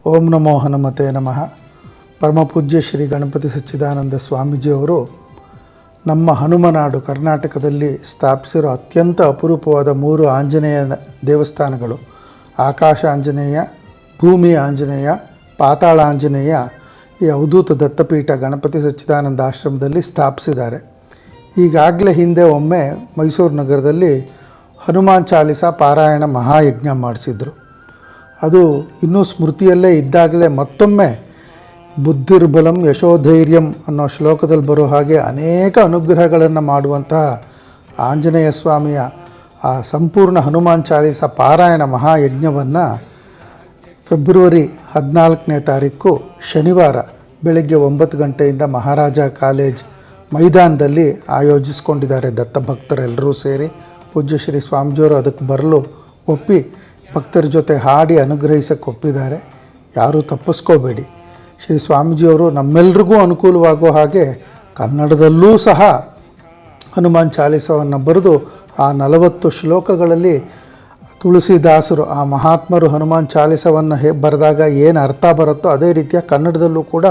ಓಂ ನಮೋ ಹನುಮತೆ ನಮಃ. ಪರಮಪೂಜ್ಯ ಶ್ರೀ ಗಣಪತಿ ಸಚ್ಚಿದಾನಂದ ಸ್ವಾಮೀಜಿಯವರು ನಮ್ಮ ಹನುಮನಾಡು ಕರ್ನಾಟಕದಲ್ಲಿ ಸ್ಥಾಪಿಸಿರೋ ಅತ್ಯಂತ ಅಪರೂಪವಾದ 3 ಆಂಜನೇಯ ದೇವಸ್ಥಾನಗಳು, ಆಕಾಶ ಆಂಜನೇಯ, ಭೂಮಿ ಆಂಜನೇಯ, ಪಾತಾಳ ಆಂಜನೇಯ, ಈ ಅವಧೂತ ದತ್ತಪೀಠ ಗಣಪತಿ ಸಚ್ಚಿದಾನಂದ ಆಶ್ರಮದಲ್ಲಿ ಸ್ಥಾಪಿಸಿದ್ದಾರೆ. ಈಗಾಗಲೇ ಹಿಂದೆ ಒಮ್ಮೆ ಮೈಸೂರು ನಗರದಲ್ಲಿ ಹನುಮಾನ್ ಚಾಲಿಸ ಪಾರಾಯಣ ಮಹಾಯಜ್ಞ ಮಾಡಿಸಿದ್ರು. ಅದು ಇನ್ನೂ ಸ್ಮೃತಿಯಲ್ಲೇ ಇದ್ದಾಗಲೇ ಮತ್ತೊಮ್ಮೆ ಬುದ್ಧಿರ್ಬಲಂ ಯಶೋಧೈರ್ಯಂ ಅನ್ನೋ ಶ್ಲೋಕದಲ್ಲಿ ಬರೋ ಹಾಗೆ ಅನೇಕ ಅನುಗ್ರಹಗಳನ್ನು ಮಾಡುವಂತಹ ಆಂಜನೇಯ ಸ್ವಾಮಿಯ ಆ ಸಂಪೂರ್ಣ ಹನುಮಾನ್ ಚಾಲಿಸ ಪಾರಾಯಣ ಮಹಾಯಜ್ಞವನ್ನು ಫೆಬ್ರವರಿ 14ನೇ ತಾರೀಕು ಶನಿವಾರ ಬೆಳಗ್ಗೆ 9 ಗಂಟೆಯಿಂದ ಮಹಾರಾಜ ಕಾಲೇಜ್ ಮೈದಾನದಲ್ಲಿ ಆಯೋಜಿಸ್ಕೊಂಡಿದ್ದಾರೆ. ದತ್ತಭಕ್ತರೆಲ್ಲರೂ ಸೇರಿ ಪೂಜ್ಯ ಶ್ರೀ ಸ್ವಾಮೀಜಿಯವರು ಅದಕ್ಕೆ ಬರಲು ಒಪ್ಪಿ ಭಕ್ತರ ಜೊತೆ ಹಾಡಿ ಅನುಗ್ರಹಿಸಕ್ಕೆ ಒಪ್ಪಿದ್ದಾರೆ. ಯಾರೂ ತಪ್ಪಿಸ್ಕೋಬೇಡಿ. ಶ್ರೀ ಸ್ವಾಮೀಜಿಯವರು ನಮ್ಮೆಲ್ರಿಗೂ ಅನುಕೂಲವಾಗೋ ಹಾಗೆ ಕನ್ನಡದಲ್ಲೂ ಸಹ ಹನುಮಾನ್ ಚಾಲಿಸವನ್ನು ಬರೆದು ಆ 40 ಶ್ಲೋಕಗಳಲ್ಲಿ ತುಳಸಿದಾಸರು ಆ ಮಹಾತ್ಮರು ಹನುಮಾನ್ ಚಾಲಿಸವನ್ನು ಬರೆದಾಗ ಏನು ಅರ್ಥ ಬರುತ್ತೋ ಅದೇ ರೀತಿಯ ಕನ್ನಡದಲ್ಲೂ ಕೂಡ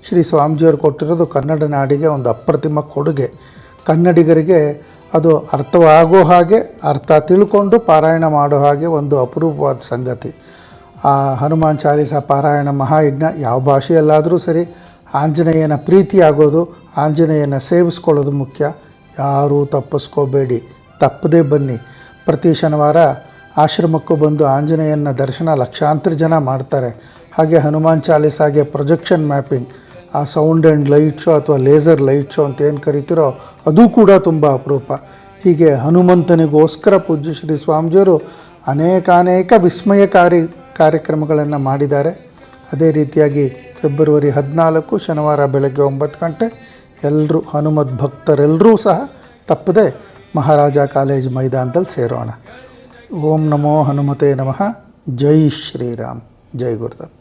ಶ್ರೀ ಸ್ವಾಮೀಜಿಯವರು ಕೊಟ್ಟಿರೋದು ಕನ್ನಡ ನಾಡಿಗೆ ಒಂದು ಅಪ್ರತಿಮ ಕೊಡುಗೆ. ಕನ್ನಡಿಗರಿಗೆ ಅದು ಅರ್ಥವಾಗೋ ಹಾಗೆ, ಅರ್ಥ ತಿಳ್ಕೊಂಡು ಪಾರಾಯಣ ಮಾಡೋ ಹಾಗೆ ಒಂದು ಅಪರೂಪವಾದ ಸಂಗತಿ. ಆ ಹನುಮಾನ್ ಚಾಲಿಸ ಪಾರಾಯಣ ಮಹಾಯಜ್ಞ ಯಾವ ಭಾಷೆಯಲ್ಲಾದರೂ ಸರಿ, ಆಂಜನೇಯನ ಪ್ರೀತಿ ಆಗೋದು, ಆಂಜನೇಯನ ಸೇವಿಸ್ಕೊಳ್ಳೋದು ಮುಖ್ಯ. ಯಾರೂ ತಪ್ಪಿಸ್ಕೋಬೇಡಿ, ತಪ್ಪದೇ ಬನ್ನಿ. ಪ್ರತಿ ಶನಿವಾರ ಆಶ್ರಮಕ್ಕೂ ಬಂದು ಆಂಜನೇಯನ ದರ್ಶನ ಲಕ್ಷಾಂತರ ಜನ ಮಾಡ್ತಾರೆ. ಹಾಗೆ ಹನುಮಾನ್ ಚಾಲಿಸಾಗೆ ಪ್ರೊಜೆಕ್ಷನ್ ಮ್ಯಾಪಿಂಗ್, ಆ ಸೌಂಡ್ ಆ್ಯಂಡ್ ಲೈಟ್ ಶೋ ಅಥವಾ ಲೇಸರ್ ಲೈಟ್ ಶೋ ಅಂತ ಏನು ಕರಿತೀರೋ ಅದು ಕೂಡ ತುಂಬ ಅಪರೂಪ. ಹೀಗೆ ಹನುಮಂತನಿಗೋಸ್ಕರ ಪೂಜ್ಯ ಶ್ರೀ ಸ್ವಾಮೀಜಿಯವರು ಅನೇಕ ವಿಸ್ಮಯಕಾರಿ ಕಾರ್ಯಕ್ರಮಗಳನ್ನು ಮಾಡಿದ್ದಾರೆ. ಅದೇ ರೀತಿಯಾಗಿ ಫೆಬ್ರವರಿ 14 ಶನಿವಾರ ಬೆಳಗ್ಗೆ 9 ಗಂಟೆ ಎಲ್ಲರೂ ಹನುಮದ್ ಭಕ್ತರೆಲ್ಲರೂ ಸಹ ತಪ್ಪದೆ ಮಹಾರಾಜ ಕಾಲೇಜ್ ಮೈದಾನದಲ್ಲಿ ಸೇರೋಣ. ಓಂ ನಮೋ ಹನುಮತೆ ನಮಃ. ಜೈ ಶ್ರೀರಾಮ್. ಜೈ ಗುರುದತ್ತ.